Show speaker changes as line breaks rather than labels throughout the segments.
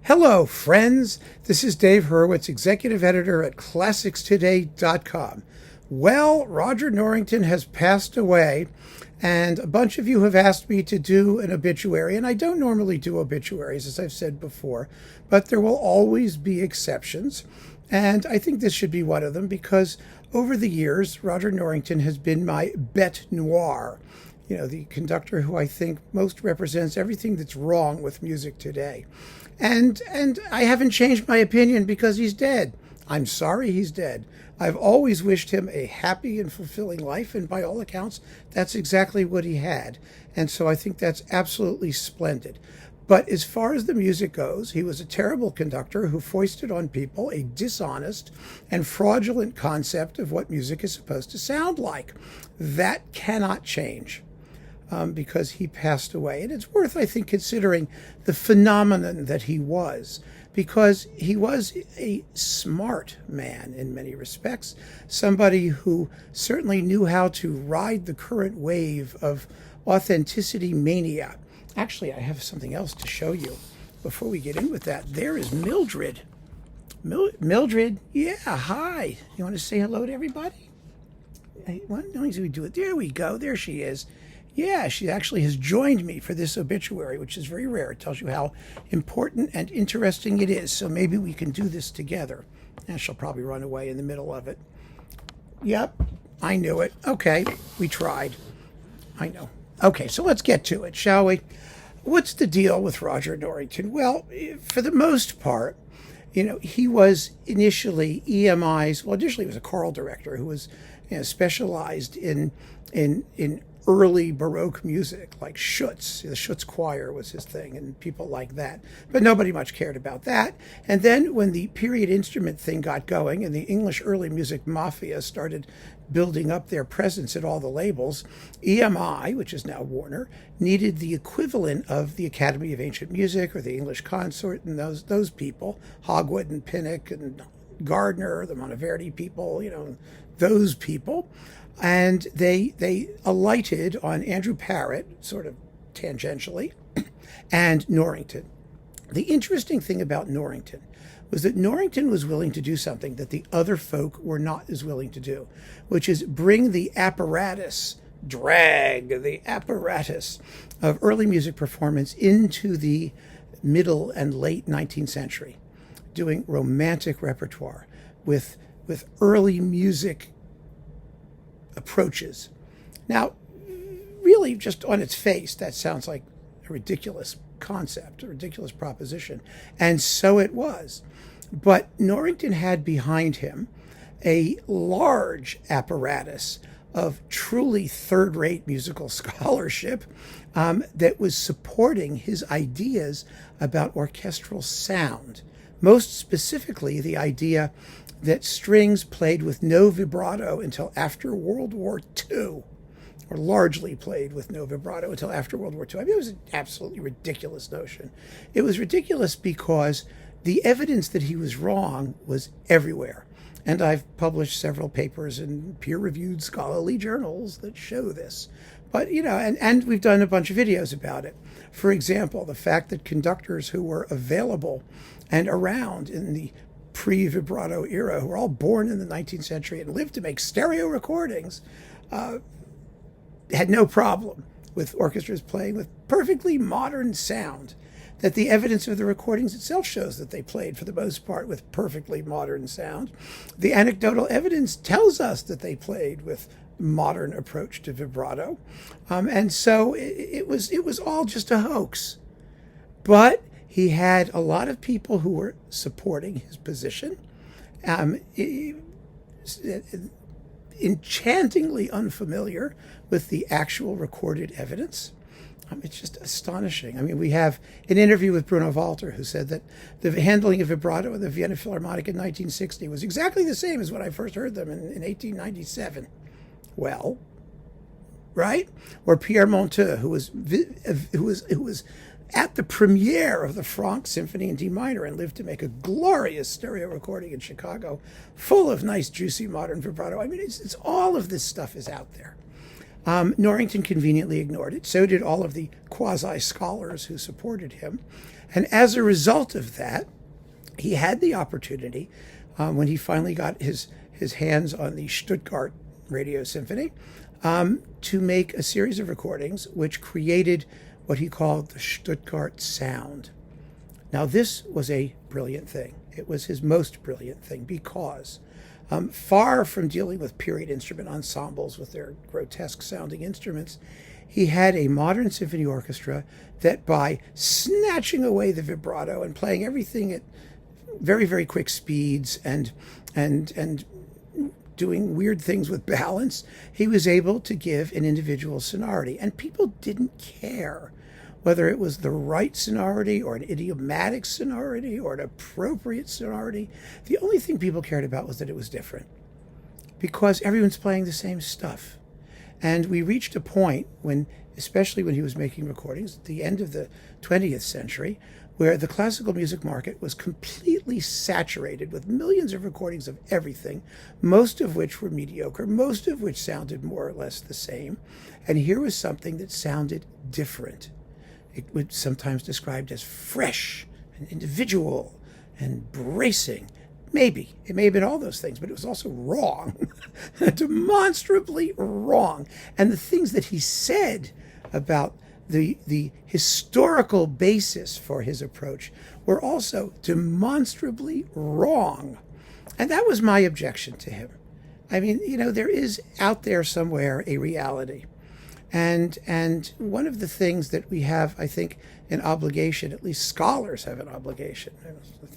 Hello, friends. This is Dave Hurwitz, executive editor at ClassicsToday.com. Well, Roger Norrington has passed away, and a bunch of you have asked me to do an obituary, and I don't normally do obituaries, as I've said before, but there will always be exceptions, and I think this should be one of them because over the years, Roger Norrington has been my bête noire. You know, the conductor who I think most represents everything that's wrong with music today. And I haven't changed my opinion because he's dead. I'm sorry he's dead. I've always wished him a happy and fulfilling life, and by all accounts, that's exactly what he had. And so I think that's absolutely splendid. But as far as the music goes, he was a terrible conductor who foisted on people a dishonest and fraudulent concept of what music is supposed to sound like. That cannot change. Because he passed away. And it's worth, I think, considering the phenomenon that he was, because he was a smart man in many respects, somebody who certainly knew how to ride the current wave of authenticity mania. Actually, I have something else to show you before we get in with that. There is Mildred. Mildred, yeah, hi. You want to say hello to everybody? Why don't we do it? There we go. There she is. Yeah, she actually has joined me for this obituary, which is very rare. It tells you how important and interesting it is. So maybe we can do this together. And she'll probably run away in the middle of it. Yep, I knew it. Okay, we tried. I know. Okay, so let's get to it, shall we? What's the deal with Roger Norrington? Well, for the most part, you know, he was initially EMI's, well, initially he was a choral director who was, you know, specialized in early Baroque music, like Schutz. The Schutz choir was his thing, and people like that. But nobody much cared about that. And then when the period instrument thing got going and the English early music mafia started building up their presence at all the labels, EMI, which is now Warner, needed the equivalent of the Academy of Ancient Music or the English Consort and those people, Hogwood and Pinnock and Gardner, the Monteverdi people, you know, those people. And they alighted on Andrew Parrott, sort of tangentially, and Norrington. The interesting thing about Norrington was that Norrington was willing to do something that the other folk were not as willing to do, which is bring the apparatus, drag the apparatus of early music performance into the middle and late 19th century, doing romantic repertoire with early music approaches. Now, really, just on its face, that sounds like a ridiculous concept, a ridiculous proposition. And so it was. But Norrington had behind him a large apparatus of truly third-rate musical scholarship that was supporting his ideas about orchestral sound. Most specifically, the idea that strings played with no vibrato until after World War II, or largely played with no vibrato until after World War II. I mean, it was an absolutely ridiculous notion. It was ridiculous because the evidence that he was wrong was everywhere. And I've published several papers in peer-reviewed scholarly journals that show this. But, you know, and we've done a bunch of videos about it. For example, the fact that conductors who were available and around in the pre-vibrato era, who were all born in the 19th century and lived to make stereo recordings, had no problem with orchestras playing with perfectly modern sound. That the evidence of the recordings itself shows that they played, for the most part, with perfectly modern sound. The anecdotal evidence tells us that they played with modern approach to vibrato. And so it was all just a hoax. But he had a lot of people who were supporting his position, enchantingly unfamiliar with the actual recorded evidence. It's just astonishing. I mean, we have an interview with Bruno Walter, who said that the handling of vibrato in the Vienna Philharmonic in 1960 was exactly the same as when I first heard them in 1897. Well, right? Or Pierre Monteux, who was at the premiere of the Franck Symphony in D minor and lived to make a glorious stereo recording in Chicago, full of nice, juicy, modern vibrato. I mean, it's all of this stuff is out there. Norrington conveniently ignored it. So did all of the quasi-scholars who supported him. And as a result of that, he had the opportunity, when he finally got his hands on the Stuttgart Radio Symphony, to make a series of recordings which created what he called the Stuttgart sound. Now, this was a brilliant thing. It was his most brilliant thing because far from dealing with period instrument ensembles with their grotesque sounding instruments, he had a modern symphony orchestra that, by snatching away the vibrato and playing everything at very, very quick speeds and doing weird things with balance, he was able to give an individual sonority. And people didn't care whether it was the right sonority or an idiomatic sonority or an appropriate sonority. The only thing people cared about was that it was different, because everyone's playing the same stuff. And we reached a point when, especially when he was making recordings at the end of the 20th century, where the classical music market was completely saturated with millions of recordings of everything, most of which were mediocre, most of which sounded more or less the same. And here was something that sounded different. It was sometimes described as fresh and individual and bracing. Maybe. It may have been all those things, but it was also wrong. Demonstrably wrong. And the things that he said about the historical basis for his approach were also demonstrably wrong. And that was my objection to him. I mean, there is out there somewhere a reality. And one of the things that we have, I think, an obligation, at least scholars have an obligation,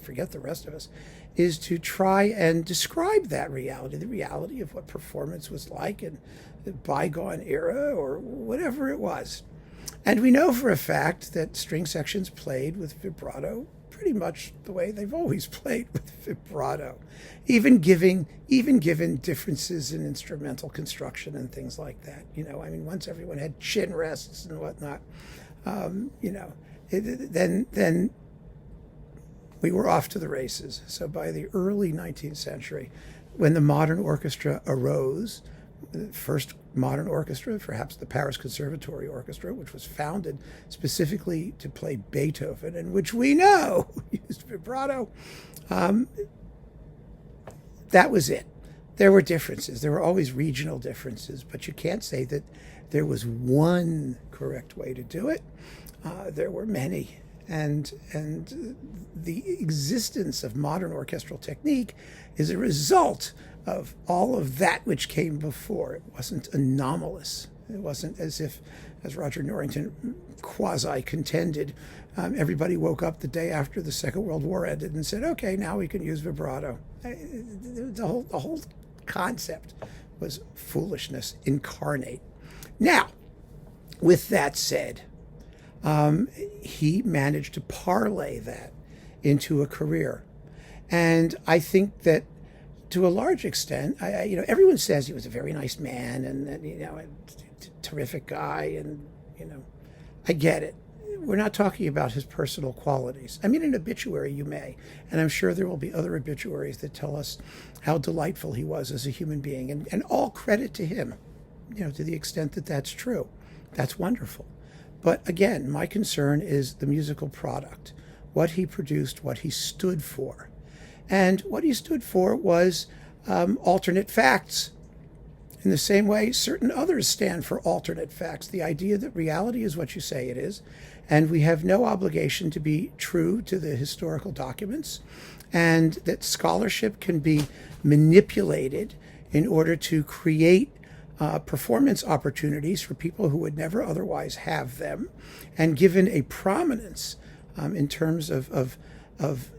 forget the rest of us, is to try and describe that reality, the reality of what performance was like in the bygone era or whatever it was. And we know for a fact that string sections played with vibrato pretty much the way they've always played with vibrato, even given differences in instrumental construction and things like that. Once everyone had chin rests and whatnot, then we were off to the races. So by the early 19th century, when the modern orchestra arose, the first modern orchestra, perhaps the Paris Conservatory Orchestra, which was founded specifically to play Beethoven, and which we know used vibrato, that was it. There were differences. There were always regional differences, but you can't say that there was one correct way to do it. There were many. And the existence of modern orchestral technique is a result of all of that which came before. It wasn't anomalous. It wasn't as if, as Roger Norrington quasi-contended, everybody woke up the day after the Second World War ended and said, okay, now we can use vibrato. The whole concept was foolishness incarnate. Now, with that said, he managed to parlay that into a career. And I think that to a large extent, everyone says he was a very nice man and a terrific guy, and I get it. We're not talking about his personal qualities. I mean, an obituary you may, and I'm sure there will be other obituaries that tell us how delightful he was as a human being, and all credit to him, to the extent that that's true. That's wonderful. But again, my concern is the musical product, what he produced, what he stood for. And what he stood for was alternate facts. In the same way, certain others stand for alternate facts. The idea that reality is what you say it is, and we have no obligation to be true to the historical documents, and that scholarship can be manipulated in order to create performance opportunities for people who would never otherwise have them, and given a prominence in terms of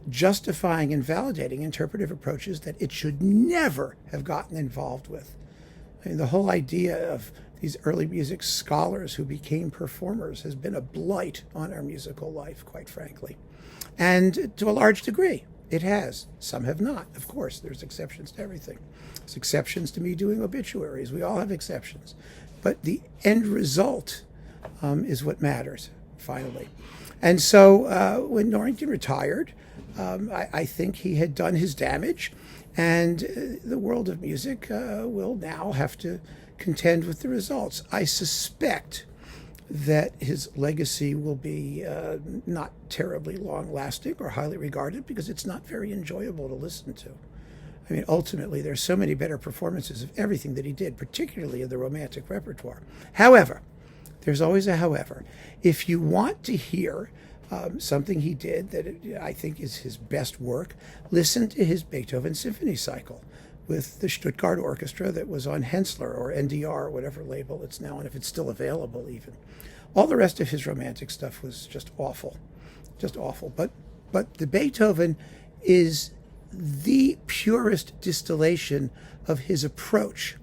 justifying and validating interpretive approaches that it should never have gotten involved with. I mean, the whole idea of these early music scholars who became performers has been a blight on our musical life, quite frankly. And to a large degree, it has. Some have not. Of course, there's exceptions to everything. There's exceptions to me doing obituaries. We all have exceptions. But the end result is what matters, finally. And so when Norrington retired, I think he had done his damage, and the world of music will now have to contend with the results. I suspect that his legacy will be not terribly long-lasting or highly regarded because it's not very enjoyable to listen to. I mean, ultimately, there's so many better performances of everything that he did, particularly in the romantic repertoire. However, there's always a however. If you want to hear something he did that I think is his best work, listen to his Beethoven Symphony Cycle with the Stuttgart Orchestra that was on Hensler or NDR or whatever label it's now on, if it's still available even. All the rest of his romantic stuff was just awful. Just awful. But the Beethoven is the purest distillation of his approach,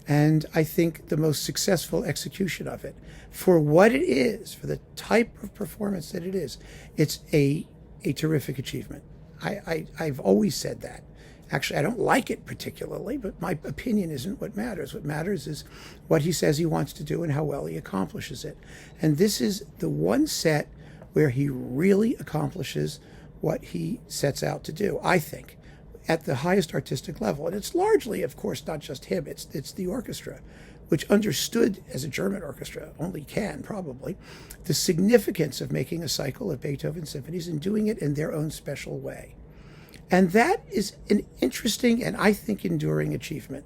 and I think the most successful execution of it. For what it is, for the type of performance that it is, it's a terrific achievement. I've always said that. Actually, I don't like it particularly, but my opinion isn't what matters. What matters is what he says he wants to do and how well he accomplishes it. And this is the one set where he really accomplishes what he sets out to do, I think, at the highest artistic level. And it's largely, of course, not just him, it's the orchestra, which understood, as a German orchestra only can probably, the significance of making a cycle of Beethoven symphonies and doing it in their own special way. And that is an interesting and I think enduring achievement.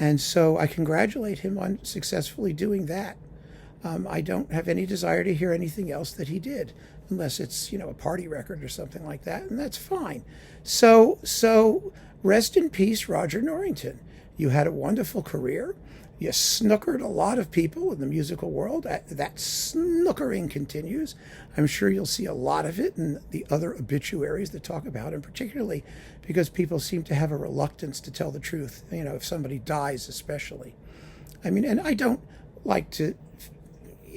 And so I congratulate him on successfully doing that. I don't have any desire to hear anything else that he did, unless it's, a party record or something like that, and that's fine. So rest in peace, Roger Norrington. You had a wonderful career. You snookered a lot of people in the musical world. That snookering continues. I'm sure you'll see a lot of it in the other obituaries that talk about him, particularly because people seem to have a reluctance to tell the truth, if somebody dies especially. I mean, and I don't like to,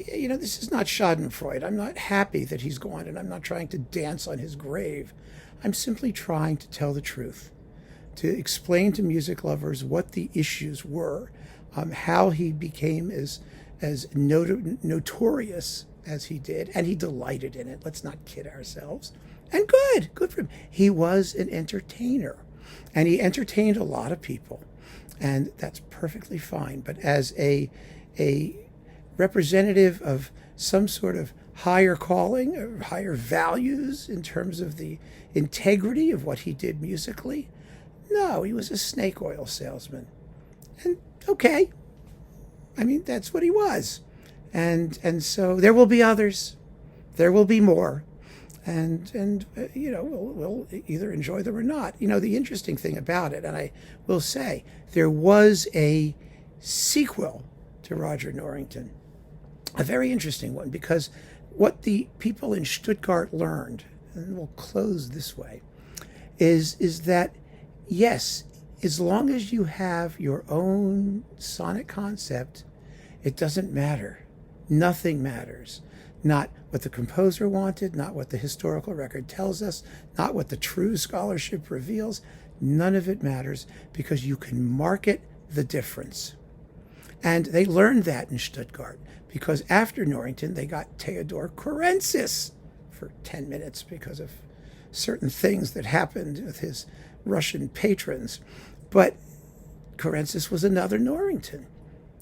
this is not Schadenfreude. I'm not happy that he's gone, and I'm not trying to dance on his grave. I'm simply trying to tell the truth, to explain to music lovers what the issues were, how he became as notorious as he did, and he delighted in it. Let's not kid ourselves. And good for him. He was an entertainer, and he entertained a lot of people, and that's perfectly fine. But as a representative of some sort of higher calling or higher values in terms of the integrity of what he did musically, no, he was a snake oil salesman. And okay, I mean, that's what he was. And so there will be others. There will be more. And we'll either enjoy them or not. The interesting thing about it, and I will say, there was a sequel to Roger Norrington, a very interesting one, because what the people in Stuttgart learned, and we'll close this way, is that, yes, as long as you have your own sonic concept, it doesn't matter. Nothing matters. Not what the composer wanted, not what the historical record tells us, not what the true scholarship reveals. None of it matters, because you can market the difference. And they learned that in Stuttgart, because after Norrington, they got Theodor Kurensis for 10 minutes because of certain things that happened with his Russian patrons. But Kurensis was another Norrington.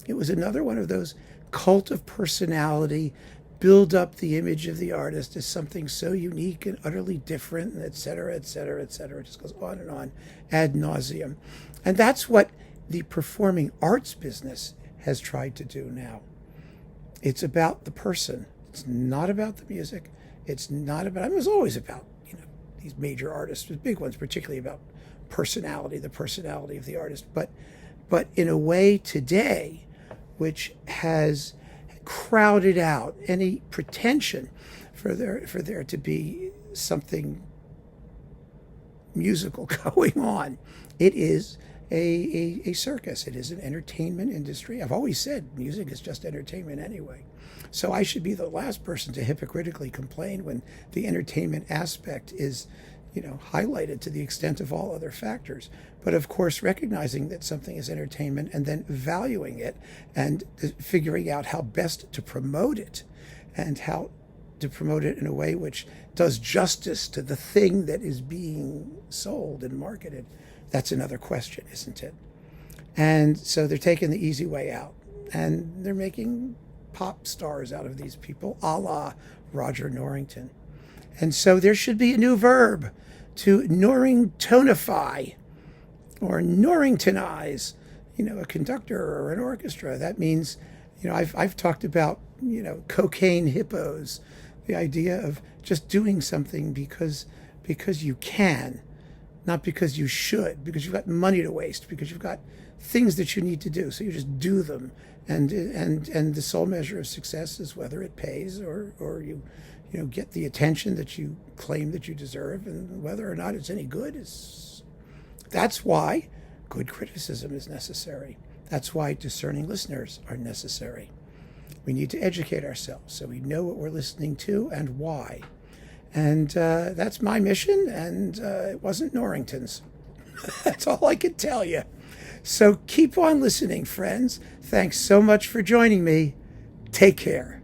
It was another one of those cult of personality, build up the image of the artist as something so unique and utterly different, and et cetera, et cetera, et cetera. It just goes on and on ad nauseum. And that's what the performing arts business has tried to do now. It's about the person. It's not about the music. It's not about, it was always about, these major artists, the big ones, particularly about personality, the personality of the artist. But in a way today, which has crowded out any pretension for there to be something musical going on. It is a circus. It is an entertainment industry. I've always said music is just entertainment anyway. So I should be the last person to hypocritically complain when the entertainment aspect is, highlighted to the extent of all other factors. But of course, recognizing that something is entertainment and then valuing it and figuring out how best to promote it and how to promote it in a way which does justice to the thing that is being sold and marketed. That's another question, isn't it? And so they're taking the easy way out, and they're making pop stars out of these people, a la Roger Norrington. And so there should be a new verb to Norringtonify or Norringtonize, a conductor or an orchestra. That means, I've talked about, cocaine hippos, the idea of just doing something because you can, not because you should, because you've got money to waste, because you've got things that you need to do, so you just do them. And the sole measure of success is whether it pays or you get the attention that you claim that you deserve, and whether or not it's any good is. That's why good criticism is necessary. That's why discerning listeners are necessary. We need to educate ourselves so we know what we're listening to and why. And that's my mission, and it wasn't Norrington's. That's all I can tell you. So keep on listening, friends. Thanks so much for joining me. Take care.